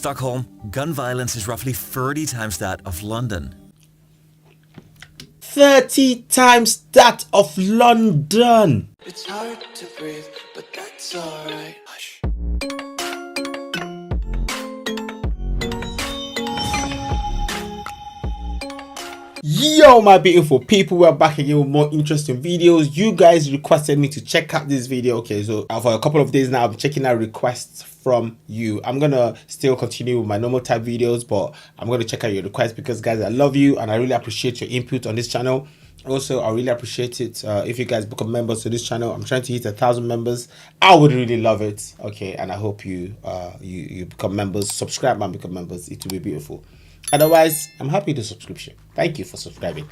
Stockholm, gun violence is roughly 30 times that of London. 30 times that of London. It's hard to breathe, but that's alright. Hush. Yo, my beautiful people, we're back again with more interesting videos. You guys requested me to check out this video. Okay, so for a couple of days now, I'm checking out requests from you. I'm gonna still continue with my normal type videos, but I'm gonna check out your requests because, guys, I love you and I really appreciate your input on this channel. Also, I really appreciate it if you guys become members to this channel. I'm trying to hit 1,000 members. I would really love it. Okay, and I hope you you become members, subscribe and become members. It will be beautiful. Otherwise, I'm happy with the subscription. Thank you for subscribing.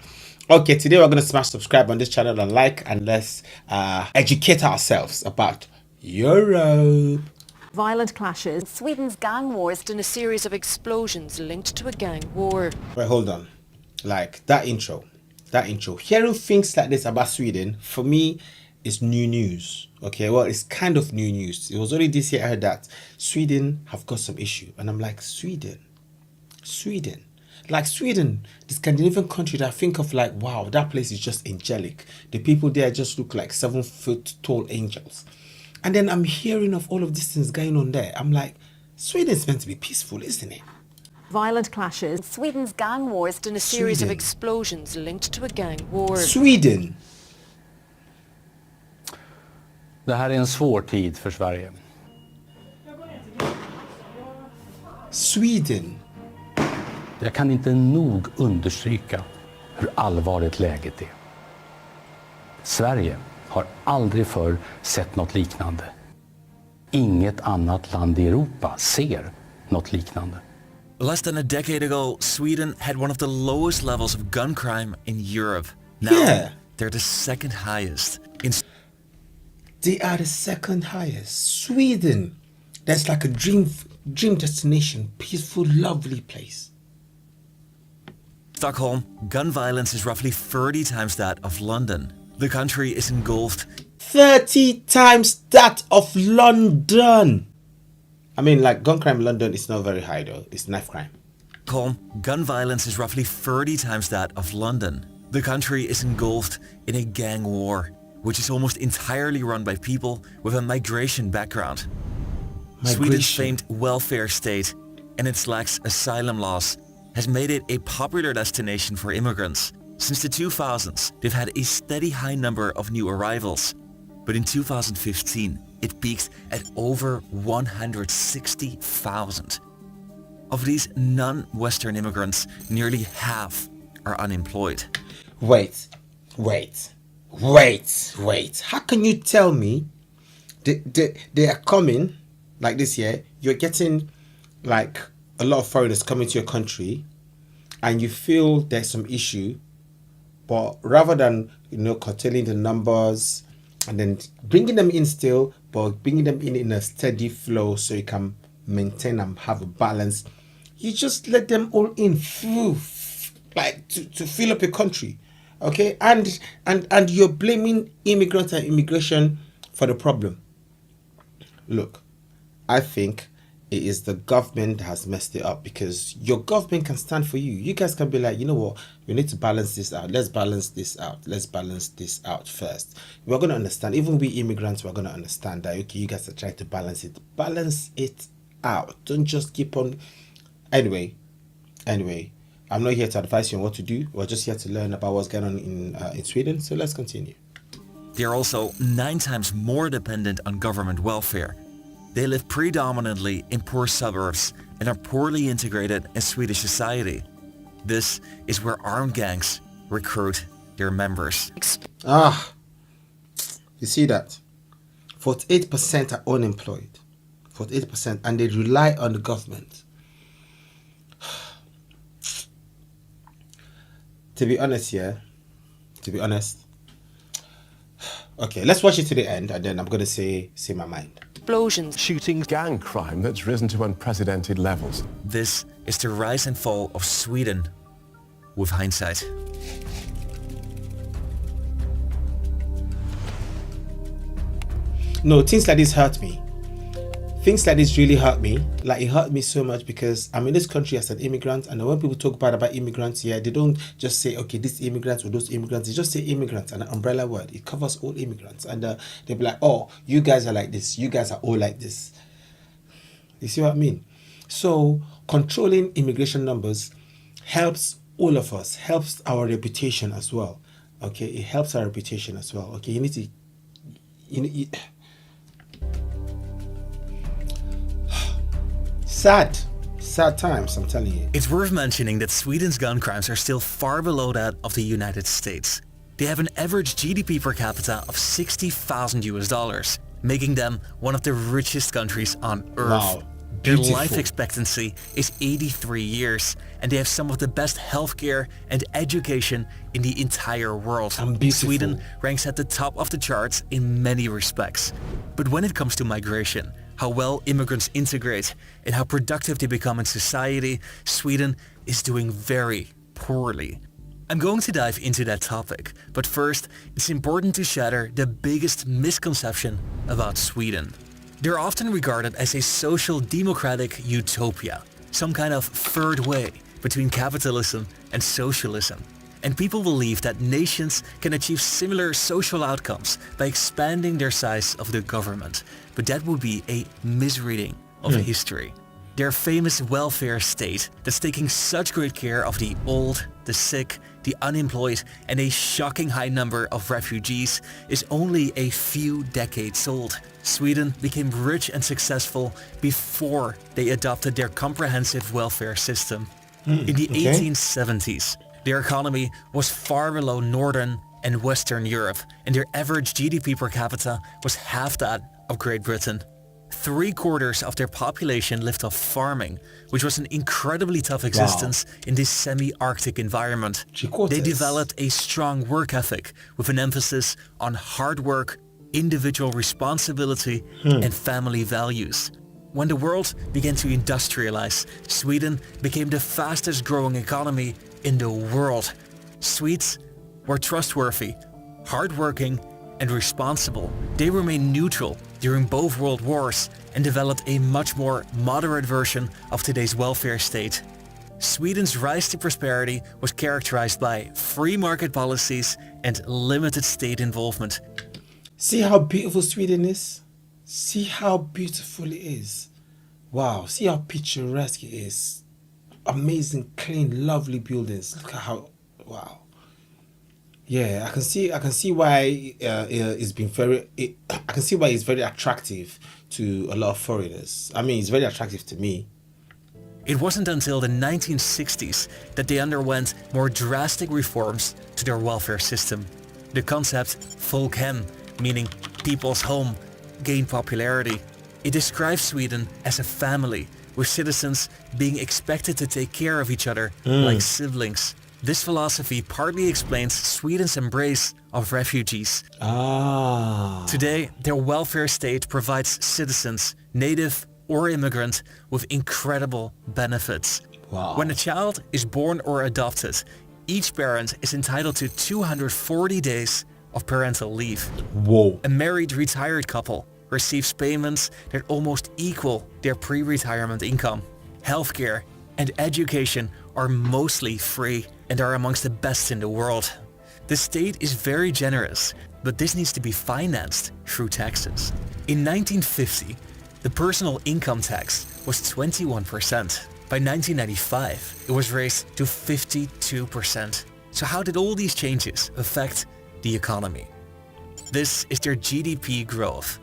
Okay, today we're going to smash subscribe on this channel and like, and let's educate ourselves about Europe. Violent clashes. Sweden's gang war has done a series of explosions linked to a gang war. Wait, hold on. Like that intro. Hearing things like this about Sweden, for me, is new news. Okay, well, it's kind of new news. It was only this year I heard that Sweden have got some issue. And I'm like, Sweden, like Sweden, the Scandinavian country that I think of, like, wow, that place is just angelic. The people there just look like 7-foot tall angels. And then I'm hearing of all of these things going on there. I'm like, Sweden's meant to be peaceful, isn't it? Violent clashes. Sweden's gang war has done a series of explosions linked to a gang war. Sweden. Det här är en svår tid för Sverige. Sweden. Jag kan inte nog understryka hur allvarligt läget är. Sverige har aldrig förr sett något liknande. Inget annat land i Europa ser något liknande. Less than a decade ago, Sweden had one of the lowest levels of gun crime in Europe. Now, they're the second highest. They are the second highest. Sweden. That's like a dream destination. Peaceful, lovely place. Stockholm, gun violence is roughly 30 times that of London. The country is engulfed 30 times that of London. I mean, like, gun crime in London is not very high though. It's knife crime. Stockholm, gun violence is roughly 30 times that of London. The country is engulfed in a gang war, which is almost entirely run by people with a migration background. Sweden's famed welfare state and its lax asylum laws has made it a popular destination for immigrants. Since the 2000s, they've had a steady high number of new arrivals. But in 2015, it peaked at over 160,000. Of these non-Western immigrants, nearly half are unemployed. Wait. How can you tell me they are coming like this year? You're getting like a lot of foreigners coming to your country and you feel there's some issue, but rather than, curtailing the numbers and then bringing them in still, but bringing them in a steady flow so you can maintain and have a balance, you just let them all in, like to fill up your country. Okay, and you're blaming immigrants and immigration for the problem. Look, I think it is the government that has messed it up, because your government can stand for you. You guys can be like, you know what, we need to balance this out. Let's balance this out. Let's balance this out first. We're going to understand, even we immigrants, we're going to understand that, okay, you guys are trying to balance it. Balance it out. Don't just keep on. Anyway, I'm not here to advise you on what to do. We're just here to learn about what's going on in Sweden. So let's continue. They're also 9 times more dependent on government welfare. They live predominantly in poor suburbs and are poorly integrated in Swedish society. This is where armed gangs recruit their members. You see that? 48% are unemployed. 48%, and they rely on the government. To be honest, okay, let's watch it to the end and then I'm going to say my mind. Explosions. Shootings, gang crime that's risen to unprecedented levels. This is the rise and fall of Sweden with hindsight. No, things like this hurt me. things like this really hurt me. Like, it hurt me so much because I'm in this country as an immigrant, and when people talk bad about immigrants here, they don't just say, okay, this immigrants or those immigrants. They just say immigrants, an umbrella word. It covers all immigrants, and they'll be like, oh, you guys are like this. You guys are all like this. You see what I mean? So controlling immigration numbers helps all of us, helps our reputation as well. Okay, it helps our reputation as well. Okay, you need to, sad times, I'm telling you. It's worth mentioning that Sweden's gun crimes are still far below that of the United States. They have an average GDP per capita of $60,000, making them one of the richest countries on earth. Wow. Their Beautiful. life expectancy is 83 years, and they have some of the best healthcare and education in the entire world. And beautiful. Sweden ranks at the top of the charts in many respects. But when it comes to migration, how well immigrants integrate, and how productive they become in society, Sweden is doing very poorly. I'm going to dive into that topic, but first, it's important to shatter the biggest misconception about Sweden. They're often regarded as a social democratic utopia, some kind of third way between capitalism and socialism. And people believe that nations can achieve similar social outcomes by expanding their size of the government, but that would be a misreading of history. Their famous welfare state that's taking such great care of the old, the sick, the unemployed, and a shocking high number of refugees is only a few decades old. Sweden became rich and successful before they adopted their comprehensive welfare system. In the 1870s, their economy was far below Northern and Western Europe, and their average GDP per capita was half that of Great Britain. 3/4 of their population lived off farming, which was an incredibly tough existence in this semi-Arctic environment. They developed a strong work ethic with an emphasis on hard work, individual responsibility, and family values. When the world began to industrialize, Sweden became the fastest growing economy in the world. Swedes were trustworthy, hardworking, and responsible. They remained neutral during both world wars and developed a much more moderate version of today's welfare state. Sweden's rise to prosperity was characterized by free market policies and limited state involvement. See how beautiful Sweden is? See how beautiful it is. Wow, see how picturesque it is. Amazing, clean, lovely buildings. Look at how, wow. Yeah, I can see why it's been very. I can see why it's very attractive to a lot of foreigners. I mean, it's very attractive to me. It wasn't until the 1960s that they underwent more drastic reforms to their welfare system. The concept "folkhem," meaning people's home, gained popularity. It describes Sweden as a family, with citizens being expected to take care of each other like siblings. This philosophy partly explains Sweden's embrace of refugees. Today, their welfare state provides citizens, native or immigrant, with incredible benefits. Wow. When a child is born or adopted, each parent is entitled to 240 days of parental leave. Whoa. A married retired couple receives payments that almost equal their pre-retirement income. Healthcare and education are mostly free and are amongst the best in the world. The state is very generous, but this needs to be financed through taxes. In 1950, the personal income tax was 21%. By 1995, it was raised to 52%. So how did all these changes affect the economy? This is their GDP growth.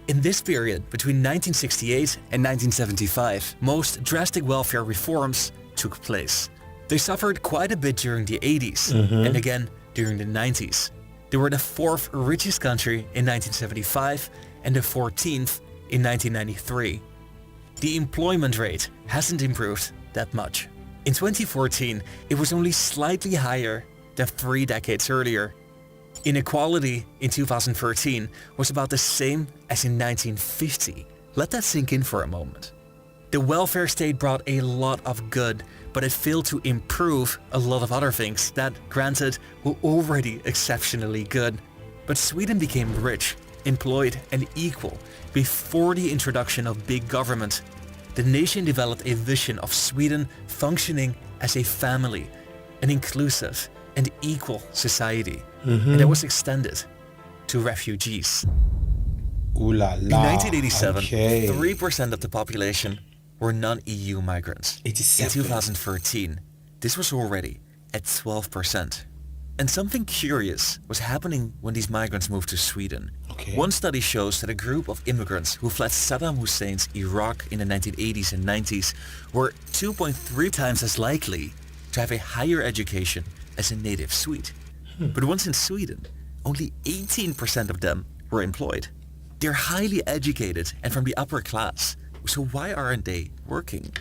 In this period, between 1968 and 1975, most drastic welfare reforms took place. They suffered quite a bit during the 80s and again during the 90s. They were the 4th richest country in 1975 and the 14th in 1993. The employment rate hasn't improved that much. In 2014, it was only slightly higher than 3 decades earlier. Inequality in 2013 was about the same as in 1950. Let that sink in for a moment. The welfare state brought a lot of good, but it failed to improve a lot of other things that, granted, were already exceptionally good. But Sweden became rich employed and equal before the introduction of big government. The nation developed a vision of Sweden functioning as a family, an inclusive and equal society, and that was extended to refugees. Ooh la la. In 1987, Okay. 3% of the population were non-EU migrants. 87. In 2013, this was already at 12%. And something curious was happening when these migrants moved to Sweden. Okay. One study shows that a group of immigrants who fled Saddam Hussein's Iraq in the 1980s and 90s were 2.3 times as likely to have a higher education as a native Swede. But once in Sweden, only 18% of them were employed. They're highly educated and from the upper class, so why aren't they working?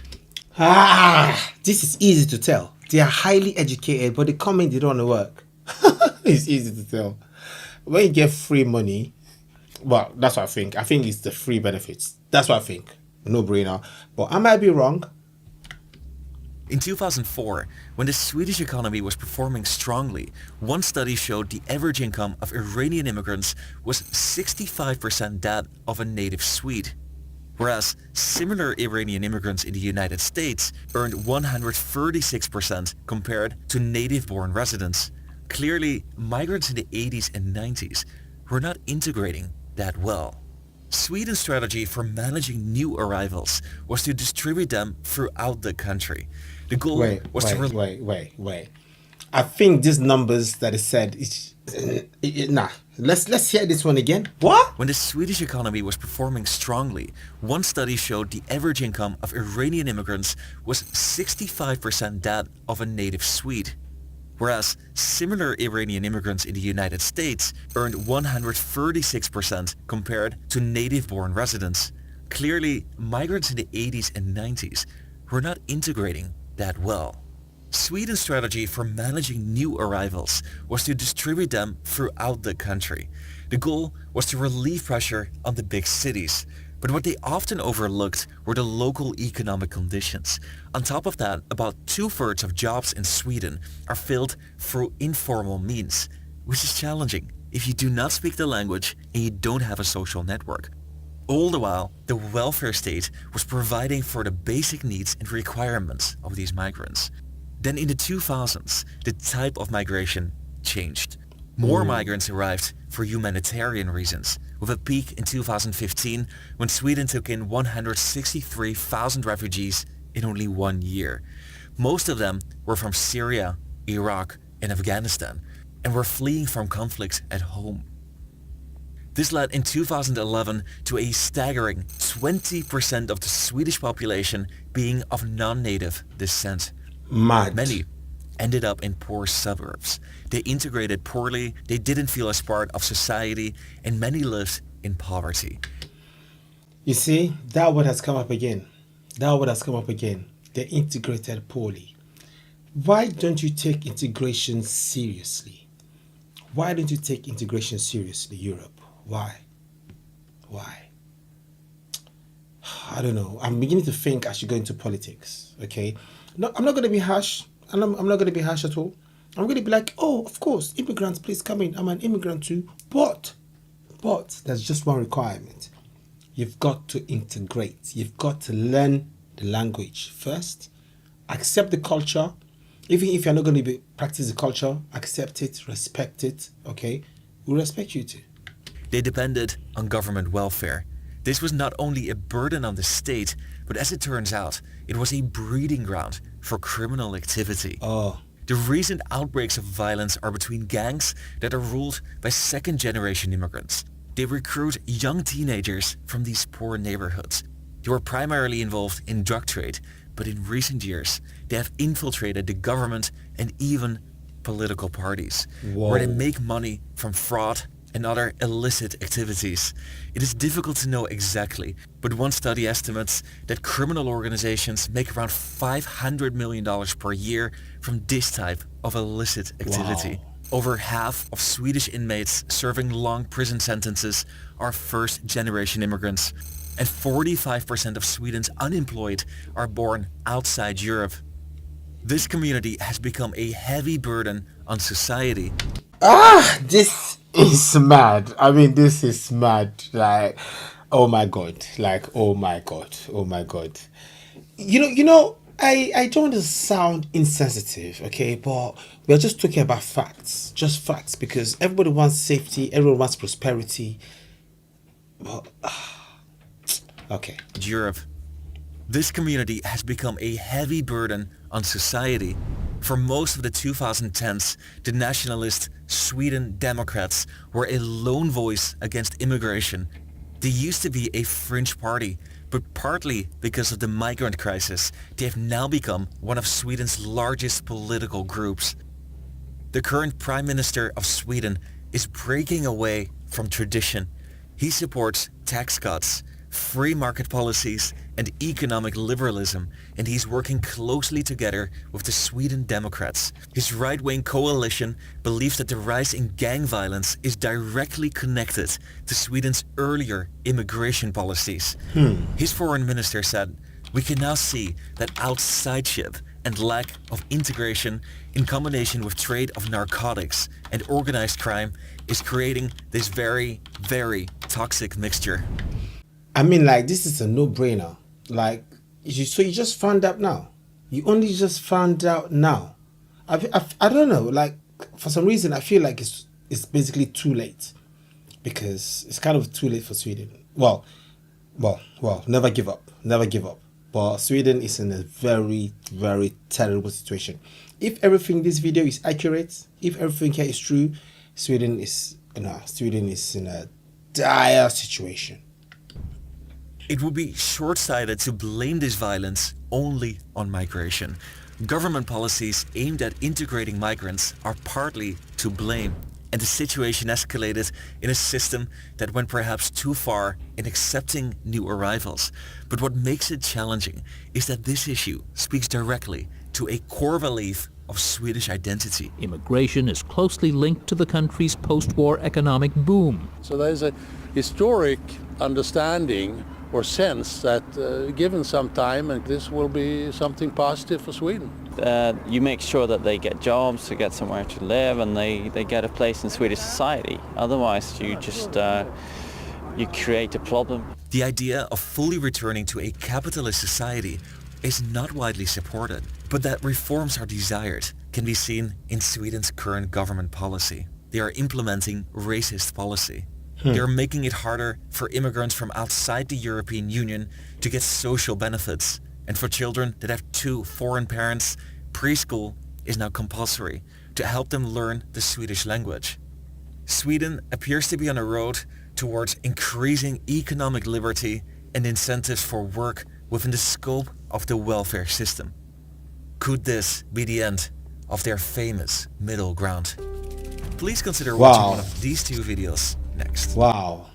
This is easy to tell. They are highly educated, but they come in, they don't want to work. It's easy to tell. When you get free money, well, that's what I think. I think it's the free benefits. That's what I think. No brainer. But I might be wrong. In 2004, when the Swedish economy was performing strongly, one study showed the average income of Iranian immigrants was 65% that of a native Swede, whereas similar Iranian immigrants in the United States earned 136% compared to native-born residents. Clearly, migrants in the 80s and 90s were not integrating that well. Sweden's strategy for managing new arrivals was to distribute them throughout the country. The goal was to... Wait. I think these numbers that is said is... nah. Let's hear this one again. What? When the Swedish economy was performing strongly, one study showed the average income of Iranian immigrants was 65% that of a native Swede, whereas similar Iranian immigrants in the United States earned 136% compared to native-born residents. Clearly, migrants in the 80s and 90s were not integrating that well. Sweden's strategy for managing new arrivals was to distribute them throughout the country. The goal was to relieve pressure on the big cities, but what they often overlooked were the local economic conditions. On top of that, about 2/3 of jobs in Sweden are filled through informal means, which is challenging if you do not speak the language and you don't have a social network. All the while, the welfare state was providing for the basic needs and requirements of these migrants. Then in the 2000s, the type of migration changed. More migrants arrived for humanitarian reasons, with a peak in 2015 when Sweden took in 163,000 refugees in only 1 year. Most of them were from Syria, Iraq, and Afghanistan, and were fleeing from conflicts at home. This led in 2011 to a staggering 20% of the Swedish population being of non-native descent. Mad. Many ended up in poor suburbs. They integrated poorly, they didn't feel as part of society, and many lived in poverty. You see, that word has come up again. They integrated poorly. Why don't you take integration seriously? Why don't you take integration seriously, Europe? Why? I don't know. I'm beginning to think I should go into politics, okay? No, I'm not going to be harsh. I'm not going to be harsh at all. I'm going to be like, oh, of course, immigrants, please come in. I'm an immigrant too. But there's just one requirement. You've got to integrate. You've got to learn the language first. Accept the culture. Even if you're not going to practice the culture, accept it, respect it, okay? We respect you too. They depended on government welfare. This was not only a burden on the state, but as it turns out, it was a breeding ground for criminal activity. Oh. The recent outbreaks of violence are between gangs that are ruled by second-generation immigrants. They recruit young teenagers from these poor neighborhoods. They were primarily involved in drug trade, but in recent years, they have infiltrated the government and even political parties, where they make money from fraud and other illicit activities. It is difficult to know exactly, but one study estimates that criminal organizations make around $500 million per year from this type of illicit activity. Wow. Over half of Swedish inmates serving long prison sentences are first-generation immigrants, and 45% of Sweden's unemployed are born outside Europe. This community has become a heavy burden on society. This It's mad. I mean, this is mad. Like, oh my god. Like, oh my god. Oh my god. I don't want to sound insensitive, okay, but we're just talking about facts, just facts, because everybody wants safety, everyone wants prosperity. But, okay. Europe. This community has become a heavy burden on society. For most of the 2010s, the nationalist Sweden Democrats were a lone voice against immigration. They used to be a fringe party, but partly because of the migrant crisis, they have now become one of Sweden's largest political groups. The current Prime Minister of Sweden is breaking away from tradition. He supports tax cuts, free market policies and economic liberalism, and he's working closely together with the Sweden Democrats. His right-wing coalition believes that the rise in gang violence is directly connected to Sweden's earlier immigration policies. His foreign minister said, "We can now see that outsideship and lack of integration in combination with trade of narcotics and organized crime is creating this very, very toxic mixture." I mean, like, this is a no-brainer. Like, so you just found out now. You only just found out now. I don't know. Like, for some reason, I feel like it's basically too late, because it's kind of too late for Sweden. Well. Never give up. Never give up. But Sweden is in a very, very terrible situation. If everything in this video is accurate, if everything here is true, Sweden is in a dire situation. It would be short-sighted to blame this violence only on migration. Government policies aimed at integrating migrants are partly to blame, and the situation escalated in a system that went perhaps too far in accepting new arrivals. But what makes it challenging is that this issue speaks directly to a core belief of Swedish identity. Immigration is closely linked to the country's post-war economic boom. So there's a historic understanding or sense that given some time, and this will be something positive for Sweden. You make sure that they get jobs, they get somewhere to live, and they get a place in Swedish society. Otherwise, you just you create a problem. The idea of fully returning to a capitalist society is not widely supported, but that reforms are desired can be seen in Sweden's current government policy. They are implementing racist policy. They're making it harder for immigrants from outside the European Union to get social benefits. And for children that have 2 foreign parents, preschool is now compulsory to help them learn the Swedish language. Sweden appears to be on a road towards increasing economic liberty and incentives for work within the scope of the welfare system. Could this be the end of their famous middle ground? Please consider watching one of these 2 videos next. Wow.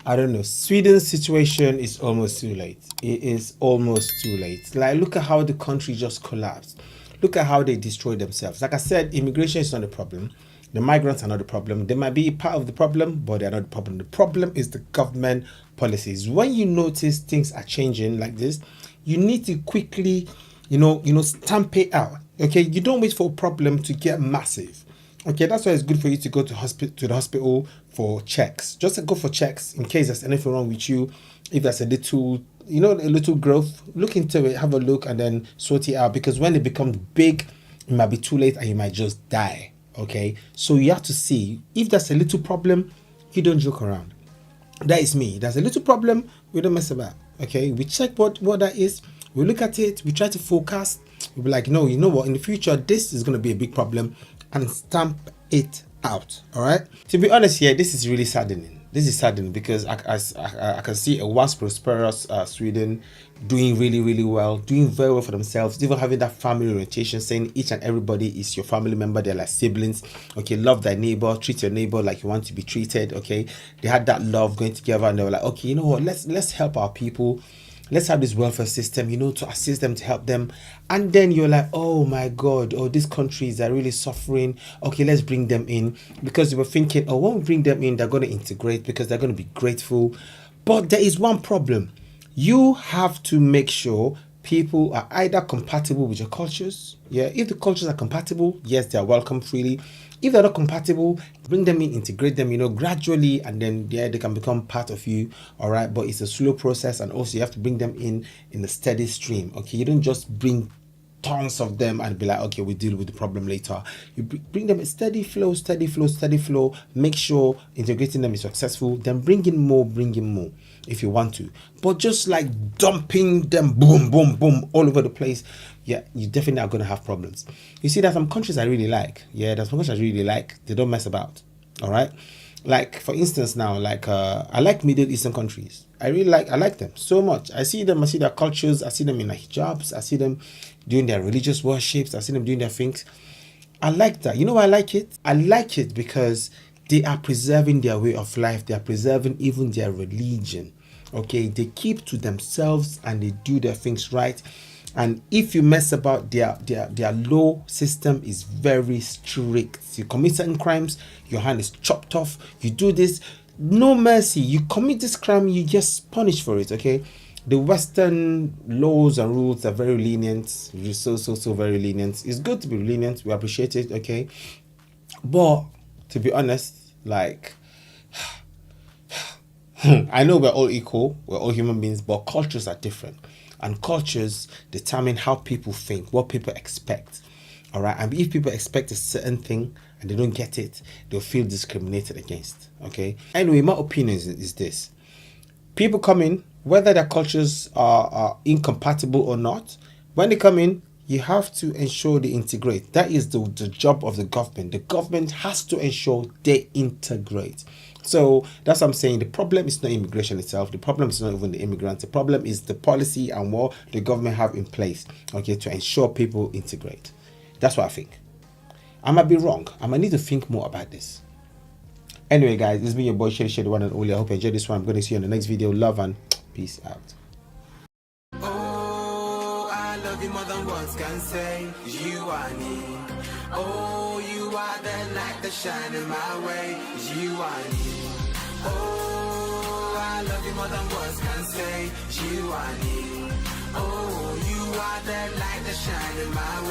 I don't know. Sweden's situation is almost too late. It is almost too late. Like, look at how the country just collapsed. Look at how they destroyed themselves. Like I said, immigration is not the problem. The migrants are not the problem. They might be part of the problem, but they're not the problem. The problem is the government policies. When you notice things are changing like this, you need to quickly, stamp it out. Okay, you don't wait for a problem to get massive. Okay, that's why it's good for you to go to the hospital for checks. Just go for checks in case there's anything wrong with you. If there's a little growth, look into it, have a look, and then sort it out. Because when it becomes big, it might be too late and you might just die. Okay, so you have to see if there's a little problem, you don't joke around. That is me. There's a little problem, we don't mess about. Okay, we check what that is. We look at it. We try to forecast. We'll be like, no, you know what? In the future, this is going to be a big problem. And stamp it out. All right. To be honest, here, this is really saddening. This is saddening because I can see a once prosperous Sweden doing really, really well, doing very well for themselves, even having that family orientation, saying each and everybody is your family member. They're like siblings. Okay, love thy neighbor, treat your neighbor like you want to be treated. Okay, they had that love going together, and they were like, okay, you know what? Let's help our people. Let's have this welfare system, to assist them, to help them. And then you're like, oh my God, these countries are really suffering. Okay, let's bring them in. Because you were thinking, when we bring them in, they're going to integrate because they're going to be grateful. But there is one problem. You have to make sure people are either compatible with your cultures. Yeah, if the cultures are compatible, yes, they are welcome freely. If they're not compatible, bring them in, integrate them, gradually, and then they can become part of you. All right, but it's a slow process, and also you have to bring them in a steady stream. Okay, you don't just bring tons of them and be like, okay, we'll deal with the problem later. You bring them a steady flow, steady flow, steady flow. Make sure integrating them is successful. Then bring in more if you want to. But just like dumping them, boom, boom, boom, all over the place, yeah, you definitely are going to have problems. You see, there's some countries I really like. Yeah, there's some countries I really like. They don't mess about. All right. Like, for instance, now, like, I like Middle Eastern countries. I like them so much. I see them, I see their cultures, I see them in their hijabs, I see them doing their religious worships, I see them doing their things. I like that. You know why I like it? I like it because they are preserving their way of life. They are preserving even their religion. Okay, they keep to themselves and they do their things right. And if you mess about, their law system is very strict. You commit certain crimes, your hand is chopped off. You do this, no mercy. You commit this crime, you just punish for it. Okay, the Western laws and rules are very lenient. So very lenient. It's good to be lenient. We appreciate it. Okay, but to be honest, like, I know we're all equal, we're all human beings, but cultures are different. And cultures determine how people think, what people expect. All right. And if people expect a certain thing and they don't get it, they'll feel discriminated against. Okay. Anyway, my opinion is this. People come in, whether their cultures are incompatible or not, when they come in, you have to ensure they integrate. That is the job of the government. The government has to ensure they integrate. So that's what I'm saying. The problem is not immigration itself. The problem is not even the immigrants. The problem is the policy and what the government have in place, okay, to ensure people integrate. That's what I think. I might be wrong. I might need to think more about this. Anyway, guys, this has been your boy ShadyShae, the one and only. I hope you enjoyed this one. I'm going to see you in the next video. Love and peace out. Oh, I love you more than words can say. You are me. Oh, you are the light that shine in my way. You are me. Oh, I love you more than words can say. You are me. Oh, you are the light that shine in my way.